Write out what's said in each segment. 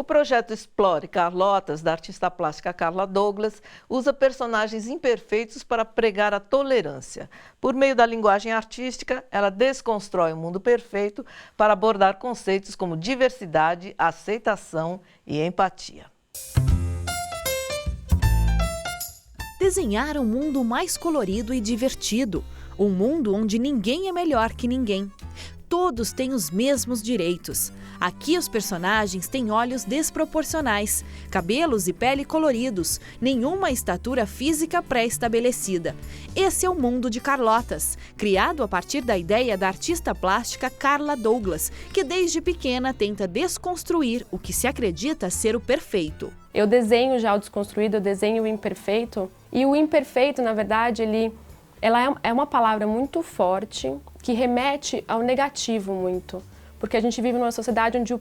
projeto Explore Carlotas, da artista plástica Carla Douglas, usa personagens imperfeitos para pregar a tolerância. Por meio da linguagem artística, ela desconstrói o mundo perfeito para abordar conceitos como diversidade, aceitação e empatia. Desenhar um mundo mais colorido e divertido. Um mundo onde ninguém é melhor que ninguém. Todos têm os mesmos direitos. Aqui os personagens têm olhos desproporcionais, cabelos e pele coloridos, nenhuma estatura física pré-estabelecida. Esse é o mundo de Carlotas, criado a partir da ideia da artista plástica Carla Douglas, que desde pequena tenta desconstruir o que se acredita ser o perfeito. Eu desenho já o desconstruído, eu desenho o imperfeito, e o imperfeito, na verdade, ela é uma palavra muito forte, que remete ao negativo muito. Porque a gente vive numa sociedade onde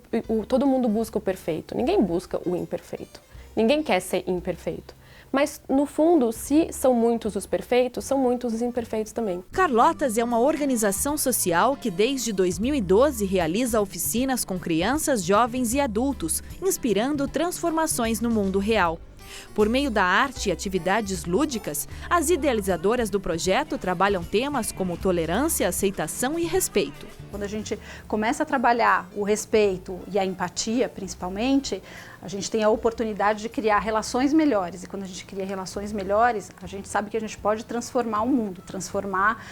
todo mundo busca o perfeito. Ninguém busca o imperfeito. Ninguém quer ser imperfeito. Mas, no fundo, se são muitos os perfeitos, são muitos os imperfeitos também. Carlotas é uma organização social que desde 2012 realiza oficinas com crianças, jovens e adultos, inspirando transformações no mundo real. Por meio da arte e atividades lúdicas, as idealizadoras do projeto trabalham temas como tolerância, aceitação e respeito. Quando a gente começa a trabalhar o respeito e a empatia, principalmente, a gente tem a oportunidade de criar relações melhores. E quando a gente cria relações melhores, a gente sabe que a gente pode transformar o mundo, transformar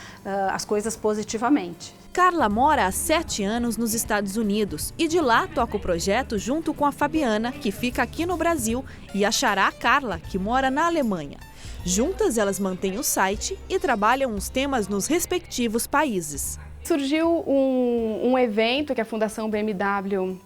as coisas positivamente. Carla mora há 7 anos nos Estados Unidos e de lá toca o projeto junto com a Fabiana, que fica aqui no Brasil, e a Xará Carla, que mora na Alemanha. Juntas, elas mantêm o site e trabalham os temas nos respectivos países. Surgiu um evento que a Fundação BMW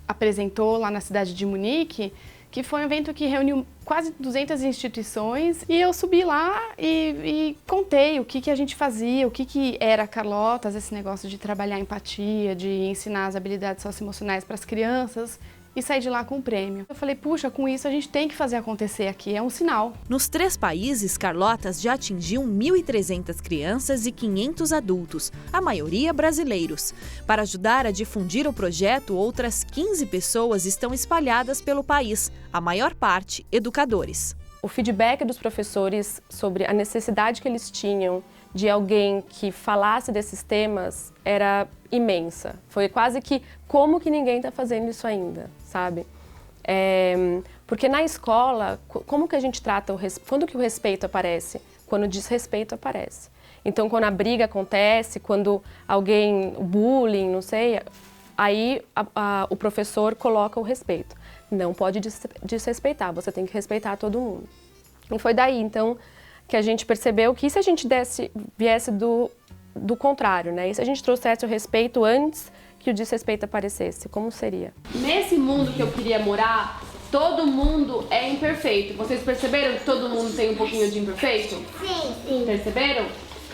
apresentou lá na cidade de Munique, que foi um evento que reuniu quase 200 instituições, e eu subi lá e contei o que a gente fazia, o que era Carlotas, esse negócio de trabalhar empatia, de ensinar as habilidades socioemocionais para as crianças, e saí de lá com um prêmio. Eu falei, puxa, com isso a gente tem que fazer acontecer aqui, é um sinal. Nos 3 países, Carlotas já atingiu 1.300 crianças e 500 adultos, a maioria brasileiros. Para ajudar a difundir o projeto, outras 15 pessoas estão espalhadas pelo país, a maior parte educadores. O feedback dos professores sobre a necessidade que eles tinham de alguém que falasse desses temas era imensa. Foi quase que, como que ninguém está fazendo isso ainda, sabe? Porque na escola, como que a gente trata o respeito? Quando que o respeito aparece? Quando o desrespeito aparece. Então, quando a briga acontece, quando o bullying, não sei, aí o professor coloca o respeito. Não pode desrespeitar, você tem que respeitar todo mundo. E foi daí, então, que a gente percebeu que se a gente viesse do contrário, né? E se a gente trouxesse o respeito antes que o desrespeito aparecesse, como seria? Nesse mundo que eu queria morar, todo mundo é imperfeito. Vocês perceberam que todo mundo tem um pouquinho de imperfeito? Sim. Perceberam?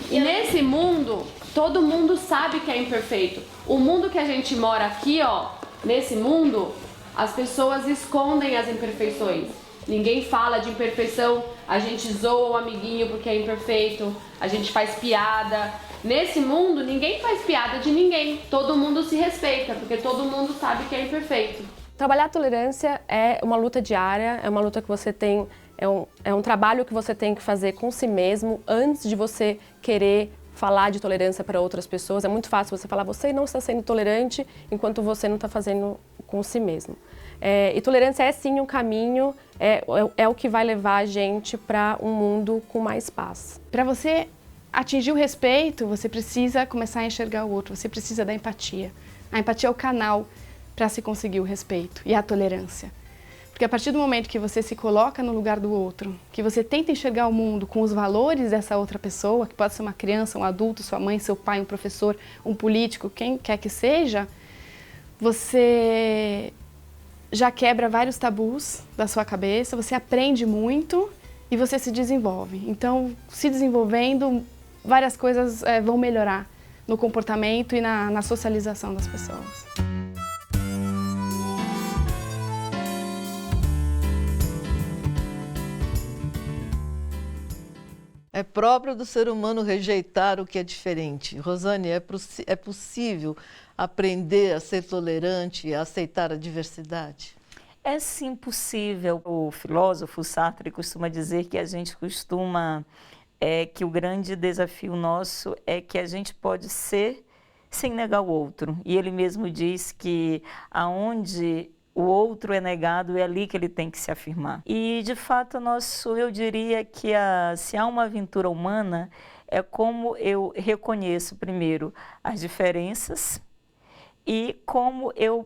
E nesse mundo, todo mundo sabe que é imperfeito. O mundo que a gente mora aqui, ó, nesse mundo, as pessoas escondem as imperfeições. Ninguém fala de imperfeição, a gente zoa o amiguinho porque é imperfeito, a gente faz piada. Nesse mundo, ninguém faz piada de ninguém, todo mundo se respeita, porque todo mundo sabe que é imperfeito. Trabalhar a tolerância é uma luta diária, é uma luta que você tem, é um trabalho que você tem que fazer com si mesmo antes de você querer falar de tolerância para outras pessoas. É muito fácil você falar, você não está sendo tolerante enquanto você não está fazendo com si mesmo. E tolerância é sim um caminho, é o que vai levar a gente para um mundo com mais paz. Para você atingir o respeito, você precisa começar a enxergar o outro, você precisa da empatia. A empatia é o canal para se conseguir o respeito e a tolerância. Porque a partir do momento que você se coloca no lugar do outro, que você tenta enxergar o mundo com os valores dessa outra pessoa, que pode ser uma criança, um adulto, sua mãe, seu pai, um professor, um político, quem quer que seja, você já quebra vários tabus da sua cabeça, você aprende muito e você se desenvolve. Então, se desenvolvendo, várias coisas vão melhorar no comportamento e na socialização das pessoas. É próprio do ser humano rejeitar o que é diferente. Rosane, é possível aprender a ser tolerante e a aceitar a diversidade? É sim possível. O filósofo Sartre costuma dizer que a gente que o grande desafio nosso é que a gente pode ser sem negar o outro. E ele mesmo diz que aonde o outro é negado, é ali que ele tem que se afirmar. E, de fato, eu diria que se há uma aventura humana, é como eu reconheço, primeiro, as diferenças e como eu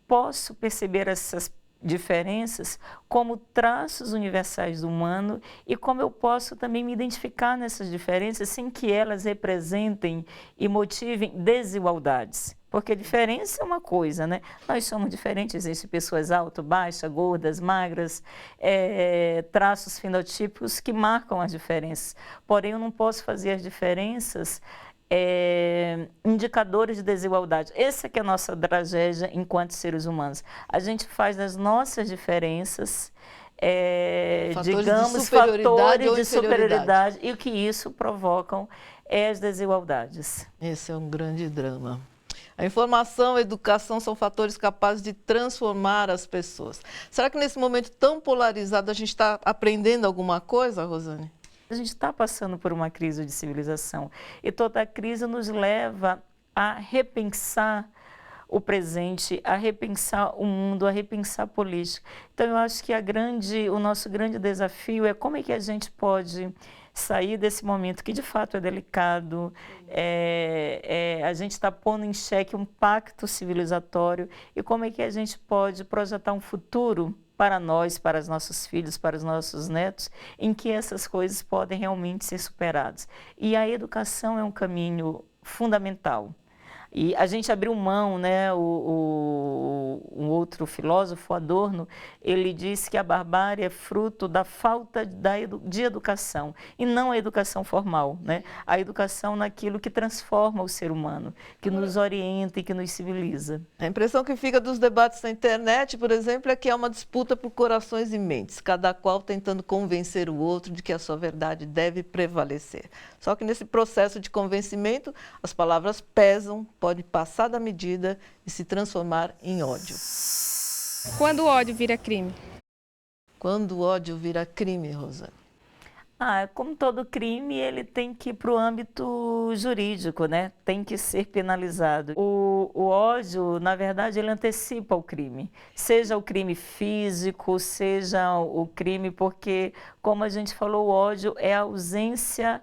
posso perceber essas diferenças como traços universais do humano e como eu posso também me identificar nessas diferenças sem que elas representem e motivem desigualdades. Porque diferença é uma coisa, né? Nós somos diferentes, existem pessoas altas, baixas, gordas, magras, traços fenotípicos que marcam as diferenças. Porém, eu não posso fazer as diferenças indicadores de desigualdade. Essa que é a nossa tragédia enquanto seres humanos. A gente faz das nossas diferenças, digamos, fatores de superioridade e o que isso provocam é as desigualdades. Esse é um grande drama. A informação e a educação são fatores capazes de transformar as pessoas. Será que nesse momento tão polarizado a gente está aprendendo alguma coisa, Rosane? A gente está passando por uma crise de civilização e toda a crise nos leva a repensar o presente, a repensar o mundo, a repensar a política. Então, eu acho que o nosso grande desafio é como é que a gente pode sair desse momento que de fato é delicado, a gente está pondo em xeque um pacto civilizatório e como é que a gente pode projetar um futuro para nós, para os nossos filhos, para os nossos netos, em que essas coisas podem realmente ser superadas. E a educação é um caminho fundamental. E a gente abriu mão, né? Um outro filósofo, Adorno, ele disse que a barbárie é fruto da falta de educação, e não a educação formal, né? A educação naquilo que transforma o ser humano, que nos orienta e que nos civiliza. A impressão que fica dos debates na internet, por exemplo, é que é uma disputa por corações e mentes, cada qual tentando convencer o outro de que a sua verdade deve prevalecer. Só que nesse processo de convencimento, as palavras pesam, pode passar da medida e se transformar em ódio. Quando o ódio vira crime? Quando o ódio vira crime, Rosane? Como todo crime, ele tem que ir para o âmbito jurídico, né? Tem que ser penalizado. O ódio, na verdade, ele antecipa o crime. Seja o crime físico, seja o crime, porque, como a gente falou, o ódio é a ausência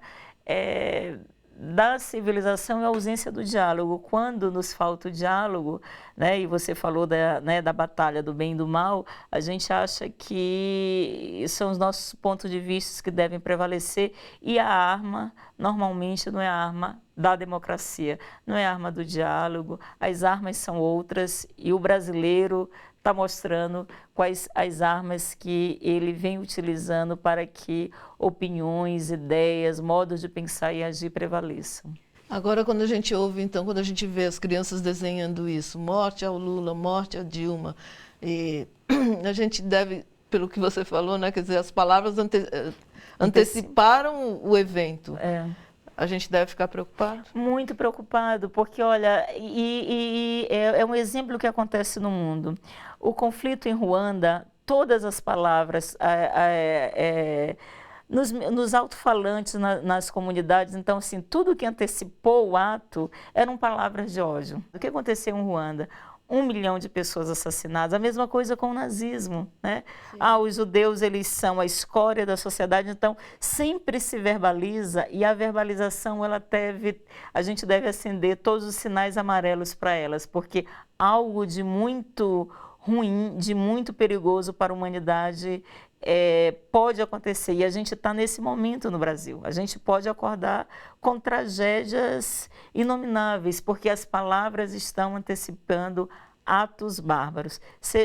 da civilização e a ausência do diálogo. Quando nos falta o diálogo, né, e você falou da batalha do bem e do mal, a gente acha que são os nossos pontos de vista que devem prevalecer e a arma, normalmente, não é a arma da democracia, não é a arma do diálogo, as armas são outras e o brasileiro está mostrando quais as armas que ele vem utilizando para que opiniões, ideias, modos de pensar e agir prevaleçam. Agora, quando a gente ouve, então, quando a gente vê as crianças desenhando isso, morte ao Lula, morte a Dilma, e a gente deve, pelo que você falou, né, quer dizer, as palavras anteciparam o evento. A gente deve ficar preocupado? Muito preocupado, porque, olha, é um exemplo que acontece no mundo. O conflito em Ruanda, todas as palavras nos alto-falantes, nas comunidades, então, assim, tudo que antecipou o ato eram palavras de ódio. O que aconteceu em Ruanda? 1 milhão de pessoas assassinadas, a mesma coisa com o nazismo, né? Os judeus, eles são a escória da sociedade, então sempre se verbaliza e a verbalização, a gente deve acender todos os sinais amarelos para elas, porque algo de muito ruim, de muito perigoso para a humanidade pode acontecer e a gente está nesse momento no Brasil. A gente pode acordar com tragédias inomináveis, porque as palavras estão antecipando atos bárbaros,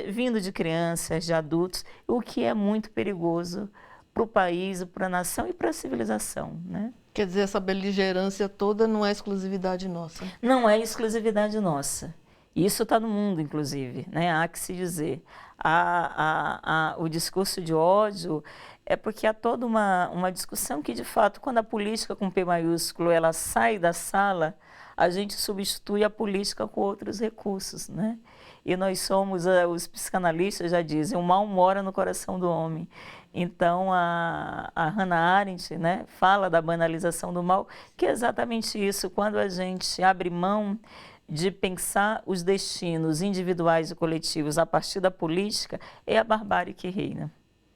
vindo de crianças, de adultos, o que é muito perigoso para o país, para a nação e para a civilização, né? Quer dizer, essa beligerância toda não é exclusividade nossa? Não é exclusividade nossa. Isso está no mundo, inclusive, né? Há que se dizer. O discurso de ódio é porque há toda uma discussão que, de fato, quando a política com P maiúsculo ela sai da sala, a gente substitui a política com outros recursos, né? E nós somos, os psicanalistas já dizem, o mal mora no coração do homem. Então, a Hannah Arendt, né, fala da banalização do mal, que é exatamente isso, quando a gente abre mão de pensar os destinos individuais e coletivos a partir da política, é a barbárie que reina.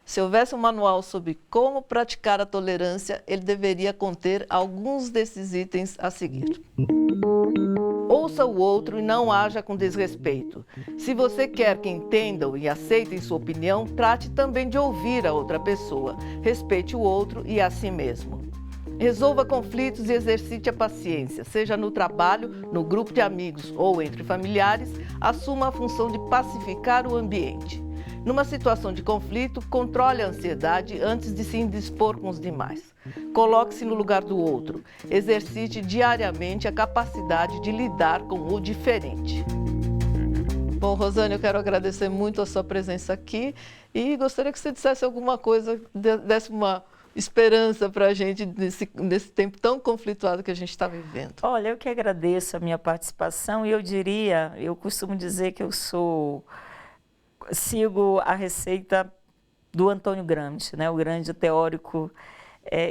Se houvesse um manual sobre como praticar a tolerância, ele deveria conter alguns desses itens a seguir. Ouça o outro e não haja com desrespeito. Se você quer que entendam e aceitem sua opinião, trate também de ouvir a outra pessoa. Respeite o outro e a si mesmo. Resolva conflitos e exercite a paciência, seja no trabalho, no grupo de amigos ou entre familiares, assuma a função de pacificar o ambiente. Numa situação de conflito, controle a ansiedade antes de se indispor com os demais. Coloque-se no lugar do outro. Exercite diariamente a capacidade de lidar com o diferente. Bom, Rosane, eu quero agradecer muito a sua presença aqui e gostaria que você dissesse alguma coisa, desse uma esperança para a gente nesse tempo tão conflituado que a gente está vivendo. Olha, eu que agradeço a minha participação e eu costumo dizer que sigo a receita do Antônio Gramsci, né, o grande teórico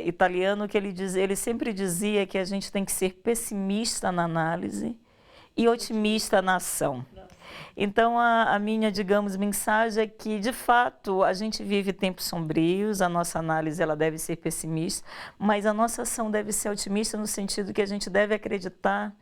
italiano, que ele sempre dizia que a gente tem que ser pessimista na análise e otimista na ação. Então, a minha, digamos, mensagem é que, de fato, a gente vive tempos sombrios, a nossa análise ela deve ser pessimista, mas a nossa ação deve ser otimista no sentido que a gente deve acreditar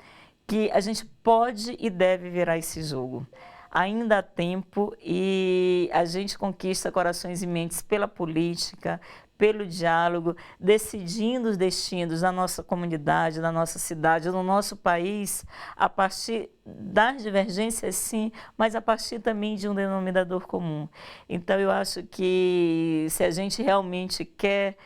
que a gente pode e deve virar esse jogo. Ainda há tempo e a gente conquista corações e mentes pela política, pelo diálogo, decidindo os destinos da nossa comunidade, da nossa cidade, do nosso país, a partir das divergências, sim, mas a partir também de um denominador comum. Então, eu acho que se a gente realmente quer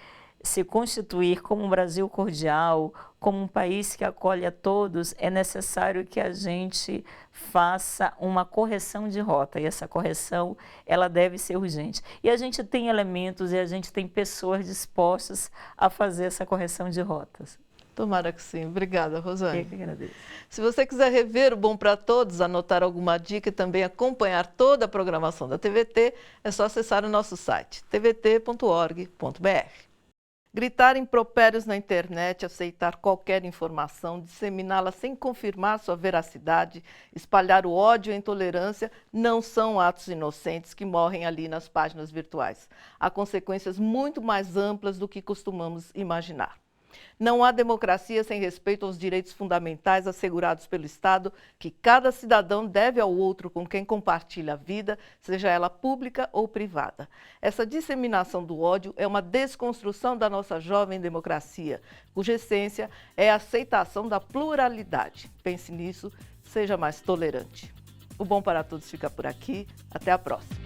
se constituir como um Brasil cordial, como um país que acolhe a todos, é necessário que a gente faça uma correção de rota, e essa correção ela deve ser urgente. E a gente tem elementos e a gente tem pessoas dispostas a fazer essa correção de rotas. Tomara que sim. Obrigada, Rosane. Eu que agradeço. Se você quiser rever o Bom para Todos, anotar alguma dica e também acompanhar toda a programação da TVT, é só acessar o nosso site, tvt.org.br. Gritar impropérios na internet, aceitar qualquer informação, disseminá-la sem confirmar sua veracidade, espalhar o ódio e a intolerância não são atos inocentes que morrem ali nas páginas virtuais. Há consequências muito mais amplas do que costumamos imaginar. Não há democracia sem respeito aos direitos fundamentais assegurados pelo Estado, que cada cidadão deve ao outro com quem compartilha a vida, seja ela pública ou privada. Essa disseminação do ódio é uma desconstrução da nossa jovem democracia, cuja essência é a aceitação da pluralidade. Pense nisso, seja mais tolerante. O Bom para Todos fica por aqui. Até a próxima.